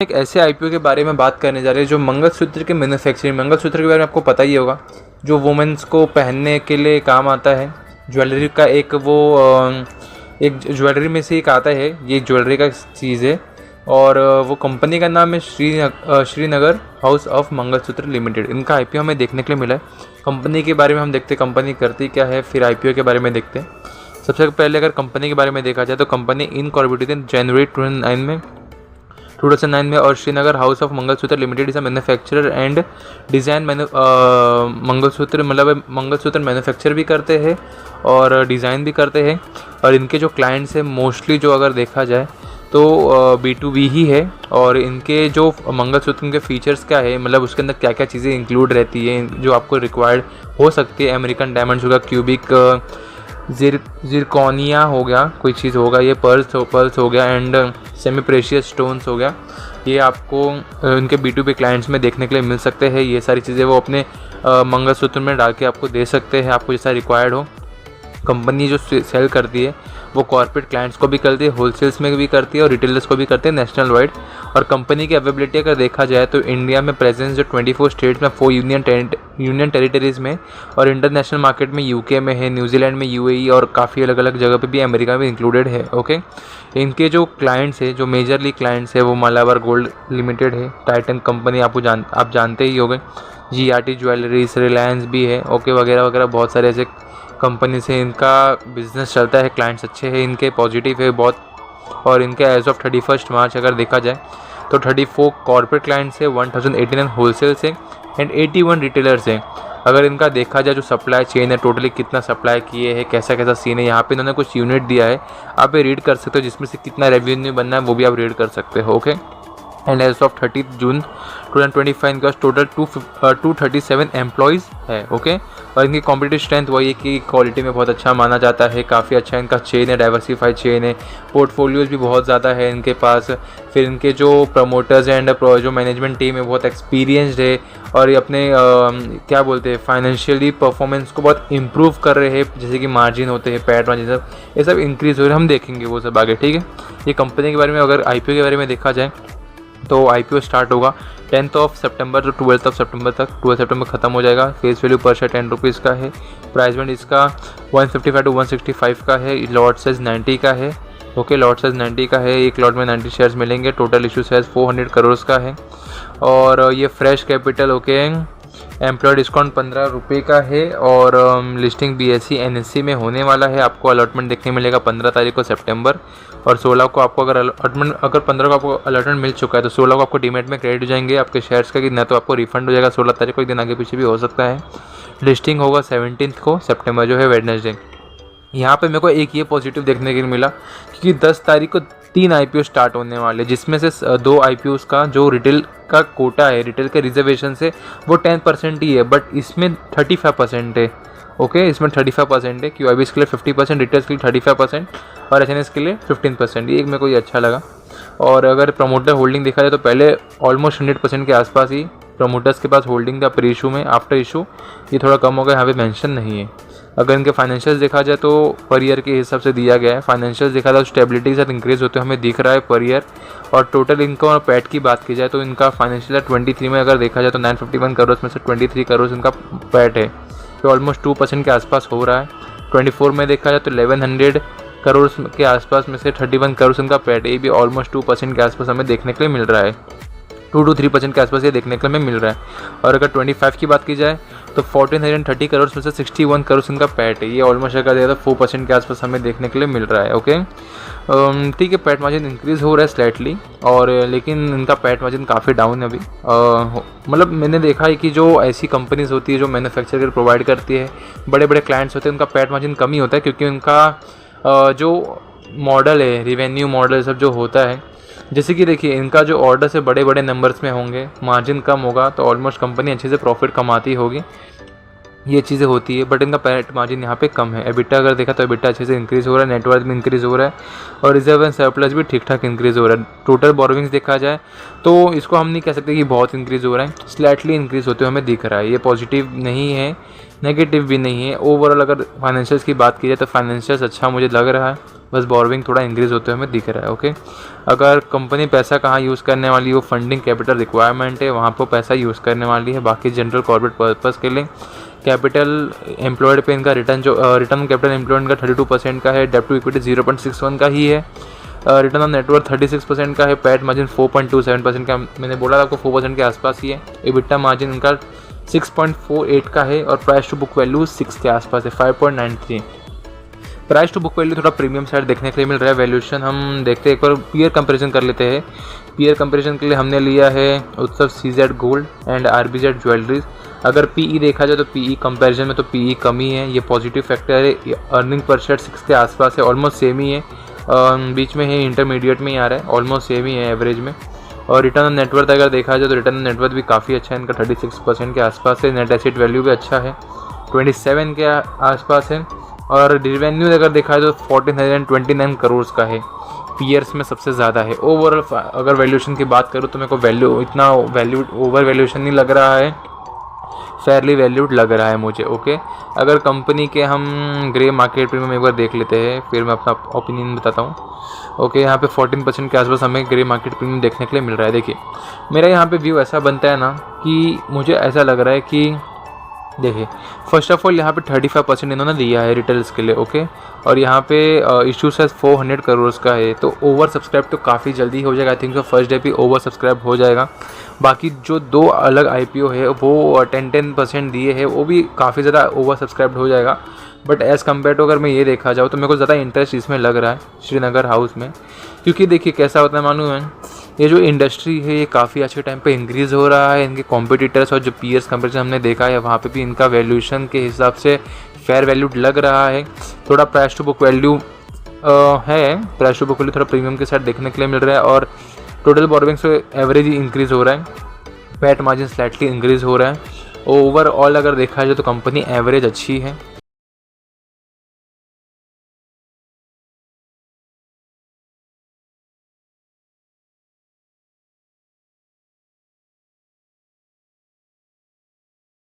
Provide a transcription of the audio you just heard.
एक ऐसे आईपीओ के बारे में बात करने जा रहे हैं जो मंगलसूत्र के मैन्युफैक्चरिंग। मंगलसूत्र के बारे में आपको पता ही होगा, जो वुमेन्स को पहनने के लिए काम आता है। ज्वेलरी का एक एक ज्वेलरी में से एक आता है, ये ज्वेलरी का चीज़ है। और वो कंपनी का नाम है Srinagar house of mangalsutra limited. इनका आईपीओ हमें देखने के लिए मिला है। कंपनी के बारे में हम देखते हैं कंपनी करती क्या है, फिर आईपीओ के बारे में देखते हैं। सबसे पहले अगर कंपनी के बारे में देखा जाए तो कंपनी इनकॉर्पोरेटेड जनवरी 2009 में और Srinagar house of mangalsutra limited is a manufacturer and design mangalsutra, मतलब मंगलसूत्र मैन्युफैक्चर भी करते हैं और डिज़ाइन भी करते हैं। और इनके जो क्लाइंट्स हैं मोस्टली जो अगर देखा जाए तो B2B ही है। और इनके जो मंगलसूत्र के फीचर्स क्या है, मतलब उसके अंदर क्या क्या चीज़ें इंक्लूड रहती है जो आपको रिक्वायर्ड हो सकती है। अमेरिकन डायमंड्स होगा, क्यूबिक जिरकोनिया हो गया, कोई चीज़ होगा, ये पर्ल्स हो गया एंड सेमी प्रेशियस स्टोन्स हो गया। ये आपको इनके B2B क्लाइंट्स में देखने के लिए मिल सकते हैं। ये सारी चीज़ें वो अपने मंगलसूत्र में डाल के आपको दे सकते हैं, आपको जैसा रिक्वायर्ड हो। कंपनी जो सेल करती है वो कॉर्पोरेट क्लाइंट्स को भी करती है, होलसेल्स में भी करती है और रिटेलर्स को भी करती है नेशनल वाइड। और कंपनी की अवेलेबिलिटी अगर देखा जाए तो इंडिया में प्रेजेंस जो 24 स्टेट्स में, 4 यूनियन टेरिटरीज़ में, और इंटरनेशनल मार्केट में यूके में है, न्यूजीलैंड में, यूएई और काफ़ी अलग अलग जगह पे भी, अमेरिका में इंक्लूडेड है। ओके, इनके जो क्लाइंट्स है, जो मेजरली क्लाइंट्स है वो मालाबार गोल्ड लिमिटेड है, टाइटन कंपनी आप जानते ही होंगे, GRT ज्वेलरीज, रिलायंस भी है, ओके, वगैरह वगैरह बहुत सारे ऐसे कंपनी से इनका बिजनेस चलता है। क्लाइंट्स अच्छे हैं इनके, पॉजिटिव है बहुत। और इनके एज ऑफ 31 मार्च अगर देखा जाए तो 34 कॉर्पोरेट क्लाइंट्स है, 1089 होलसेल्स है एंड 81 रिटेलर्स हैं। अगर इनका देखा जाए जो सप्लाई चेन है, टोटली कितना सप्लाई किए हैं, कैसा कैसा सीन है, यहाँ पे इन्होंने कुछ यूनिट दिया है, आप ये रीड कर सकते हो, जिसमें से कितना रेवेन्यू बनना है वो भी आप रीड कर सकते हो। ओके, एंड एज ऑफ 30 जून 2025 इनका टोटल 237 एम्प्लॉयज़ है। ओके, और इनकी कॉम्पिटिटिव स्ट्रेंथ वही है कि क्वालिटी में बहुत अच्छा माना जाता है, काफ़ी अच्छा इनका चेन है, डाइवर्सिफाइड चेन है, पोर्टफोलियोज भी बहुत ज़्यादा है इनके पास। फिर इनके जो प्रमोटर्स एंड जो मैनेजमेंट टीम है बहुत एक्सपीरियंसड है और ये अपने क्या बोलते हैं, फाइनेंशियली परफॉर्मेंस को बहुत इंप्रूव कर रहे हैं, जैसे कि मार्जिन होते हैं, पैट मार्जिन, सब ये सब इंक्रीज़ हो रहे हैं। हम देखेंगे वो सब आगे, ठीक है। ये कंपनी के बारे में अगर आईपीओ के बारे में देखा जाए तो आईपीओ स्टार्ट होगा 10 सितंबर तो 12 सितंबर तक। 12 सितंबर खत्म हो जाएगा। फेस वैल्यू पर शेयर 10 रुपीज़ का है। प्राइस बैंड इसका 155 to 165 का है। लॉट साइज 90 का है। ओके, लॉट साइज 90 का है। एक लॉट में 90 शेयर्स मिलेंगे। टोटल इशू साइज 400 करोड़ का है। और ये fresh capital, okay, employee discount 15 रुपये का है। और लिस्टिंग BSE NSE में होने वाला है। आपको अलॉटमेंट देखने मिलेगा 15 तारीख को सितंबर, और 16 को आपको अगर 15 को आपको अलॉटमेंट मिल चुका है तो 16 को आपको डीमेट में क्रेडिट हो जाएंगे आपके शेयर्स का, कि ना तो आपको रिफंड हो जाएगा 16 तारीख को, एक दिन आगे पीछे भी हो सकता है। लिस्टिंग होगा 17 को सितंबर, जो है वेडनेसडे। यहाँ पे मेरे को एक ये पॉजिटिव देखने के लिए मिला, क्योंकि 10 तारीख को 3 आईपीओ स्टार्ट होने वाले, जिसमें से 2 आईपीओ का जो रिटेल का कोटा है, रिटेल के रिजर्वेशन से वो 10% ही है, बट इसमें 35% है। ओके, इसमें 35% है। QIBs के लिए 50%, रिटेल्स के लिए 35% और HNS के लिए 15%। ये मेरे को ये अच्छा लगा। और अगर प्रमोटर होल्डिंग देखा जाए तो पहले ऑलमोस्ट 100% के आसपास ही प्रमोटर्स के पास होल्डिंग था प्री इशू में। आफ्टर इशू ये थोड़ा कम हो गया, यहाँ पे मेंशन नहीं है। अगर इनके फाइनेंशियल्स देखा जाए तो पर ईयर के हिसाब से दिया गया है। फाइनेंशियल्स देखा जाए तो स्टेबिलिटी के साथ इंक्रीज होते हमें दिख रहा है पर ईयर। और टोटल इनकम और पैट की बात की जाए तो इनका फाइनेंशियल 23 में अगर देखा जाए तो 951 करोड़ में से 23 करोड़ इनका पैट है, तो ऑलमोस्ट 2% के आसपास हो रहा है। 24 में देखा जाए तो 1100 करोड़ के आसपास में से 31 करोड़ इनका पैट है, ये भी ऑलमोस्ट 2% के आसपास हमें देखने के लिए मिल रहा है। 2 to 3% के आसपास ये देखने के लिए हमें मिल रहा है। और अगर 25 की बात की जाए तो 1430 करोड़ में से 61 करोड़ इनका पैट है, ये ऑलमोस्ट अगर देखा तो 4% के आसपास हमें देखने के लिए मिल रहा है। ओके, ठीक है, पैट मार्जिन इंक्रीज़ हो रहा है स्लाइटली, और लेकिन इनका पैट मार्जिन काफ़ी डाउन है अभी। मतलब मैंने देखा है कि जो ऐसी कंपनीज होती है जो मैन्युफैक्चर प्रोवाइड करती है, बड़े बड़े क्लाइंट्स होते हैं, उनका पैट मार्जिन कम ही होता है, क्योंकि उनका जो मॉडल है, रिवेन्यू मॉडल सब जो होता है, जैसे कि देखिए इनका जो ऑर्डर से बड़े बड़े नंबर्स में होंगे, मार्जिन कम होगा, तो ऑलमोस्ट कंपनी अच्छे से प्रॉफिट कमाती होगी। ये चीज़ें होती है, बट इनका पैट मार्जिन यहाँ पे कम है। एबिटा अगर देखा तो एबिटा अच्छे से इंक्रीज़ हो रहा है, नेटवर्थ भी इंक्रीज़ हो रहा है और रिजर्व एंड सरप्लस भी ठीक ठाक इंक्रीज़ हो रहा है। टोटल बोरोविंग्स देखा जाए तो इसको हम नहीं कह सकते कि बहुत इंक्रीज़ हो रहा है, स्लाइटली इंक्रीज़ होते हुए हमें दिख रहा है। ये पॉजिटिव नहीं है, नेगेटिव भी नहीं है। ओवरऑल अगर फाइनेंशियल्स की बात की जाए तो फाइनेंशियल्स अच्छा मुझे लग रहा है, बस बोरोविंग थोड़ा इंक्रीज़ होते हुए हमें दिख रहा है। ओके, अगर कंपनी पैसा कहाँ यूज़ करने वाली है, वो फंडिंग कैपिटल रिक्वायरमेंट है, वहाँ पर पैसा यूज़ करने वाली है। बाकी जनरल कॉर्पोरेट पर्पज़ के लिए कैपिटल एम्प्लॉयड पे इनका रिटर्न जो रिटर्न ऑन कैपिटल एम्प्लॉयड का 32% का है, डेब्ट टू इक्विटी 0.61 का ही है, रिटर्न ऑन नेटवर्थ 36% का है, पैट मार्जिन 4.27% का, मैंने बोला था आपको 4% के आसपास ही है। एबिटा मार्जिन इनका 6.48 का है और प्राइस टू बुक वैल्यू 6 के आसपास है, 5.93। प्राइस टू बुक वैल्यू थोड़ा प्रीमियम साइड देखने के लिए मिल रहा है। वैल्यूएशन हम देखते हैं, एक बार पीयर कंपैरिजन कर लेते हैं। पीयर कंपैरिजन के लिए हमने लिया है उत्सव CZ gold and RBZ jewelleries. अगर पीई देखा जाए तो पीई कंपैरिजन में तो पीई कम ही है, ये पॉजिटिव फैक्टर है। अर्निंग पर शेयर 6 के आसपास है, ऑलमोस्ट सेम ही है, बीच में है, इंटरमीडिएट में ही आ रहा है, ऑलमोस्ट सेम ही है एवरेज में। और रिटर्न ऑन नेटवर्थ अगर देखा जाए तो रिटर्न ऑन नेटवर्थ भी काफ़ी अच्छा है, इनका 36% के आसपास है। नेट एसेट वैल्यू भी अच्छा है, 27 के आसपास है। और रेवेन्यू अगर देखा जाए तो 1429 करोड़ का है, पीयर्स में सबसे ज़्यादा है। ओवरऑल अगर वैल्यूएशन की बात करूँ तो मेरे को इतना ओवर वैल्यूएशन नहीं लग रहा है, फेयरली वैल्यूड लग रहा है मुझे। ओके, अगर कंपनी के हम ग्रे मार्केट प्रीमियम एक बार देख लेते हैं, फिर मैं अपना ओपिनियन बताता हूँ। ओके, यहाँ पे 14% के आसपास हमें ग्रे मार्केट प्रीमियम देखने के लिए मिल रहा है। देखिए, मेरा यहाँ पे व्यू ऐसा बनता है ना कि मुझे ऐसा लग रहा है कि देखिए, फर्स्ट ऑफ ऑल यहाँ पे 35% इन्होंने दिया है रिटेल्स के लिए। ओके, और यहाँ पे इशू साइज 400 करोड़ का है, तो ओवर सब्सक्राइब तो काफ़ी जल्दी हो जाएगा। आई थिंक तो फर्स्ट डे पे ओवर सब्सक्राइब हो जाएगा। बाकी जो 2 अलग IPO है वो 10% दिए है, वो भी काफ़ी ज़्यादा ओवर सब्सक्राइब हो जाएगा। बट एज़ कम्पेयर टू अगर मैं ये देखा जाऊँ तो मेरे को ज़्यादा इंटरेस्ट इसमें लग रहा है श्रीनगर हाउस में, क्योंकि देखिए कैसा होता है मालूम है, ये जो इंडस्ट्री है ये काफ़ी अच्छे टाइम पे इंक्रीज़ हो रहा है। इनके कॉम्पिटिटर्स और जो पीयर्स कंपेरिजन हमने देखा है वहाँ पे भी इनका वैल्यूएशन के हिसाब से फेयर वैल्यूड लग रहा है। थोड़ा प्राइस टू बुक वैल्यू है, प्राइस टू बुक वैल्यू थोड़ा प्रीमियम के साथ देखने के लिए मिल रहा है। और टोटल बोरोविंग्स एवरेज इंक्रीज़ हो रहा है, पैट मार्जिन स्लाइटली इंक्रीज़ हो रहा है। ओवरऑल अगर देखा जाए तो कंपनी एवरेज अच्छी है।